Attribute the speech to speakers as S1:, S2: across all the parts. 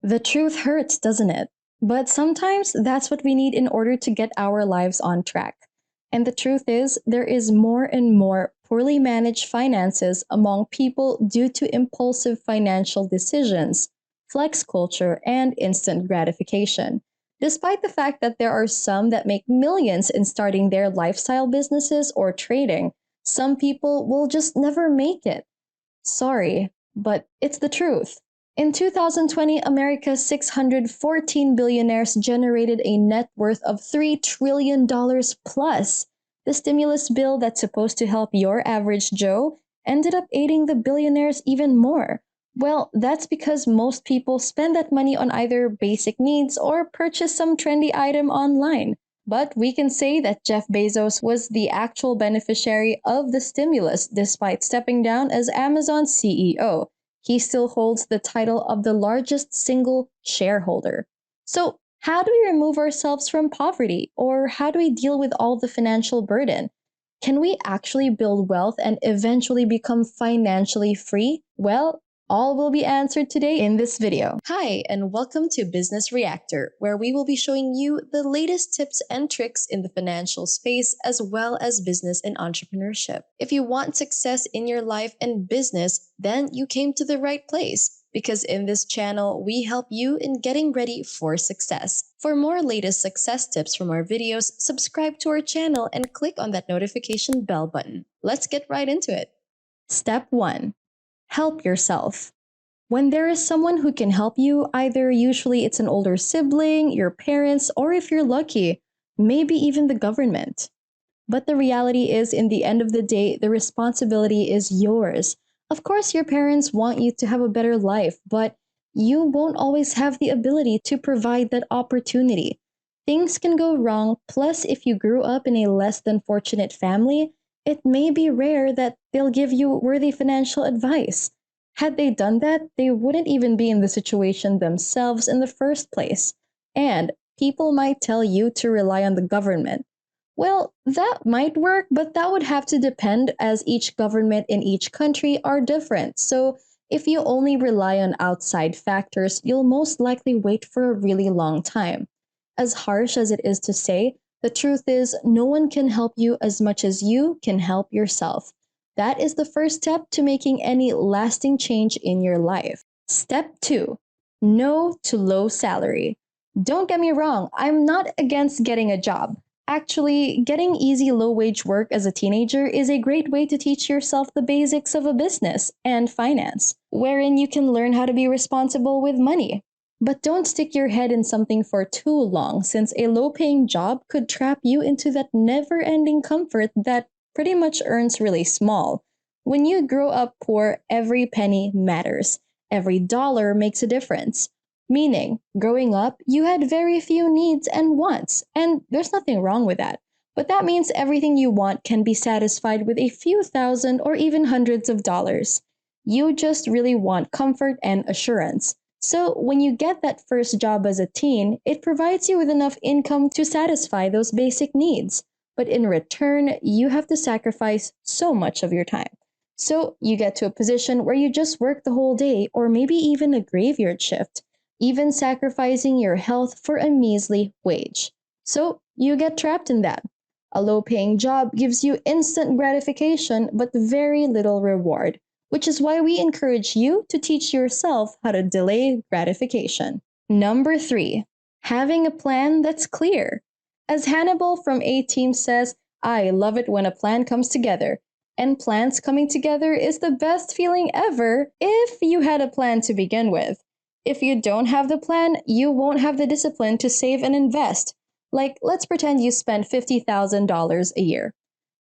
S1: The truth hurts, doesn't it? But sometimes that's what we need in order to get our lives on track. And the truth is, there is more and more poorly managed finances among people due to impulsive financial decisions, flex culture, and instant gratification. Despite the fact that there are some that make millions in starting their lifestyle businesses or trading, some people will just never make it. Sorry, but it's the truth. In 2020, America's 614 billionaires generated a net worth of $3 trillion dollars plus. The stimulus bill that's supposed to help your average Joe ended up aiding the billionaires even more. Well, that's because most people spend that money on either basic needs or purchase some trendy item online. But we can say that Jeff Bezos was the actual beneficiary of the stimulus despite stepping down as Amazon's CEO. He still holds the title of the largest single shareholder. So, how do we remove ourselves from poverty? Or how do we deal with all the financial burden? Can we actually build wealth and eventually become financially free? Well, all will be answered today in this video. Hi, and welcome to Business Reactor, where we will be showing you the latest tips and tricks in the financial space as well as business and entrepreneurship. If you want success in your life and business, then you came to the right place. Because in this channel, we help you in getting ready for success. For more latest success tips from our videos, subscribe to our channel and click on that notification bell button. Let's get right into it. Step 1. Help yourself. When there is someone who can help you, either usually it's an older sibling, your parents, or if you're lucky, maybe even the government. But the reality is, in the end of the day, the responsibility is yours. Of course, your parents want you to have a better life, but you won't always have the ability to provide that opportunity. Things can go wrong, plus, if you grew up in a less than fortunate family, it may be rare that they'll give you worthy financial advice. Had they done that, they wouldn't even be in the situation themselves in the first place. And people might tell you to rely on the government. Well, that might work, but that would have to depend as each government in each country are different. So, if you only rely on outside factors, you'll most likely wait for a really long time. As harsh as it is to say, the truth is no one can help you as much as you can help yourself. That is the first step to making any lasting change in your life. Step 2. No to low salary. Don't get me wrong, I'm not against getting a job. Actually, getting easy low-wage work as a teenager is a great way to teach yourself the basics of a business and finance, wherein you can learn how to be responsible with money. But don't stick your head in something for too long, since a low-paying job could trap you into that never-ending comfort that pretty much earns really small. When you grow up poor, every penny matters. Every dollar makes a difference. Meaning, growing up, you had very few needs and wants, and there's nothing wrong with that. But that means everything you want can be satisfied with a few thousand or even hundreds of dollars. You just really want comfort and assurance. So, when you get that first job as a teen, it provides you with enough income to satisfy those basic needs. But in return, you have to sacrifice so much of your time. So, you get to a position where you just work the whole day or maybe even a graveyard shift, even sacrificing your health for a measly wage. So, you get trapped in that. A low-paying job gives you instant gratification but very little reward, which is why we encourage you to teach yourself how to delay gratification. Number 3. Having a plan that's clear. As Hannibal from A-Team says, I love it when a plan comes together. And plans coming together is the best feeling ever if you had a plan to begin with. If you don't have the plan, you won't have the discipline to save and invest. Like, let's pretend you spend $50,000 a year.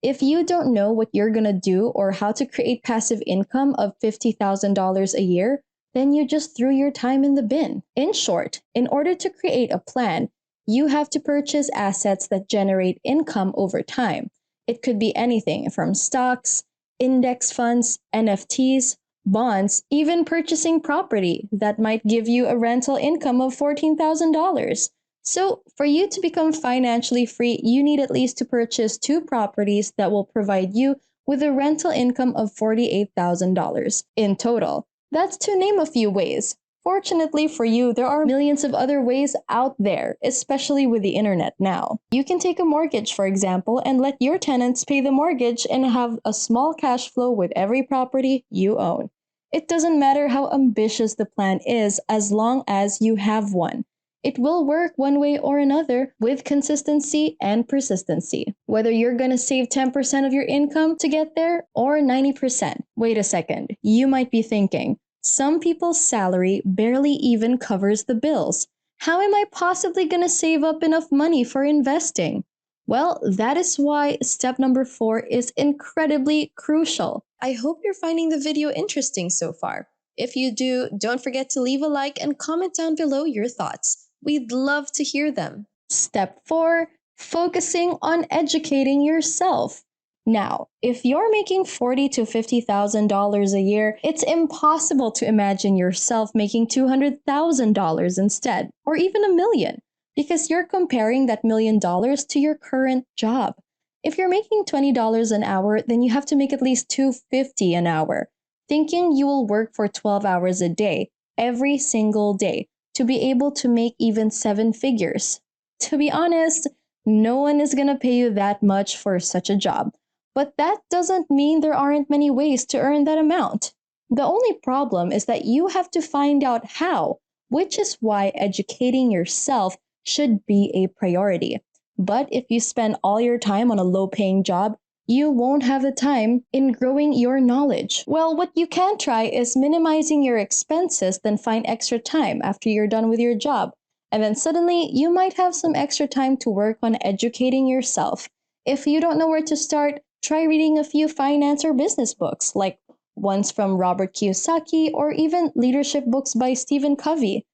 S1: If you don't know what you're gonna do or how to create passive income of $50,000 a year, then you just threw your time in the bin. In short, in order to create a plan, you have to purchase assets that generate income over time. It could be anything from stocks, index funds, NFTs, bonds, even purchasing property that might give you a rental income of $14,000. So, for you to become financially free, you need at least to purchase 2 properties that will provide you with a rental income of $48,000 in total. That's to name a few ways. Fortunately for you, there are millions of other ways out there, especially with the internet now. You can take a mortgage, for example, and let your tenants pay the mortgage and have a small cash flow with every property you own. It doesn't matter how ambitious the plan is as long as you have one. It will work one way or another with consistency and persistency. Whether you're gonna save 10% of your income to get there or 90%. Wait a second, you might be thinking, some people's salary barely even covers the bills. How am I possibly gonna save up enough money for investing? Well, that is why step number 4 is incredibly crucial. I hope you're finding the video interesting so far. If you do, don't forget to leave a like and comment down below your thoughts. We'd love to hear them. Step 4, focusing on educating yourself. Now, if you're making $40,000 to $50,000 a year, it's impossible to imagine yourself making $200,000 instead, or even a million, because you're comparing that $1,000,000 to your current job. If you're making $20 an hour, then you have to make at least $250 an hour, thinking you will work for 12 hours a day, every single day, to be able to make even 7 figures. To be honest, no one is gonna pay you that much for such a job. But that doesn't mean there aren't many ways to earn that amount. The only problem is that you have to find out how, which is why educating yourself should be a priority. But if you spend all your time on a low-paying job, you won't have the time in growing your knowledge. Well, what you can try is minimizing your expenses, then find extra time after you're done with your job. And then suddenly, you might have some extra time to work on educating yourself. If you don't know where to start, try reading a few finance or business books, like ones from Robert Kiyosaki or even leadership books by Stephen Covey.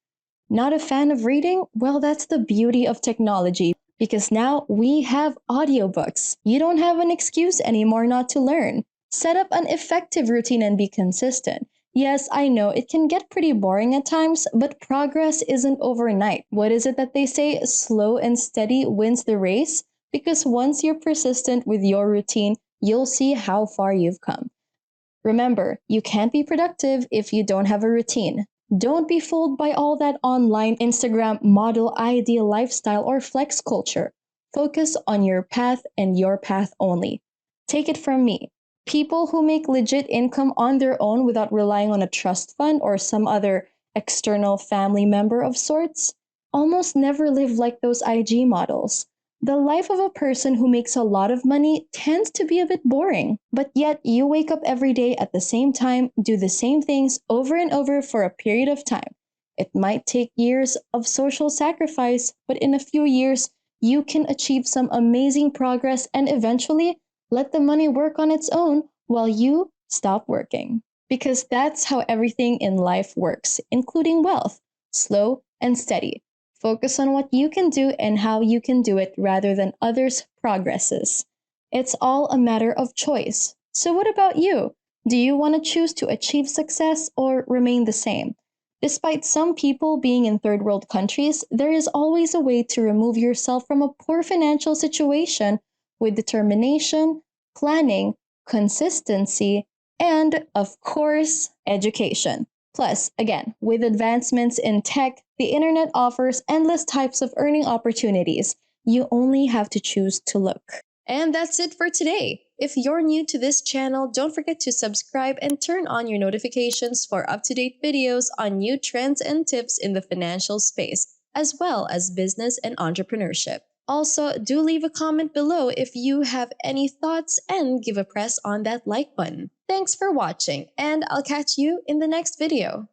S1: Not a fan of reading? Well, that's the beauty of technology, because now we have audiobooks. You don't have an excuse anymore not to learn. Set up an effective routine and be consistent. Yes, I know it can get pretty boring at times, but progress isn't overnight. What is it that they say? Slow and steady wins the race? Because once you're persistent with your routine, you'll see how far you've come. Remember, you can't be productive if you don't have a routine. Don't be fooled by all that online Instagram model ideal lifestyle or flex culture. Focus on your path and your path only. Take it from me. People who make legit income on their own without relying on a trust fund or some other external family member of sorts almost never live like those IG models. The life of a person who makes a lot of money tends to be a bit boring, but yet you wake up every day at the same time, do the same things over and over for a period of time. It might take years of social sacrifice, but in a few years, you can achieve some amazing progress and eventually let the money work on its own while you stop working. Because that's how everything in life works, including wealth, slow and steady. Focus on what you can do and how you can do it rather than others' progresses. It's all a matter of choice. So what about you? Do you want to choose to achieve success or remain the same? Despite some people being in third world countries, there is always a way to remove yourself from a poor financial situation with determination, planning, consistency, and, of course, education. Plus, again, with advancements in tech, the internet offers endless types of earning opportunities. You only have to choose to look. And that's it for today. If you're new to this channel, don't forget to subscribe and turn on your notifications for up-to-date videos on new trends and tips in the financial space, as well as business and entrepreneurship. Also, do leave a comment below if you have any thoughts and give a press on that like button. Thanks for watching, and I'll catch you in the next video.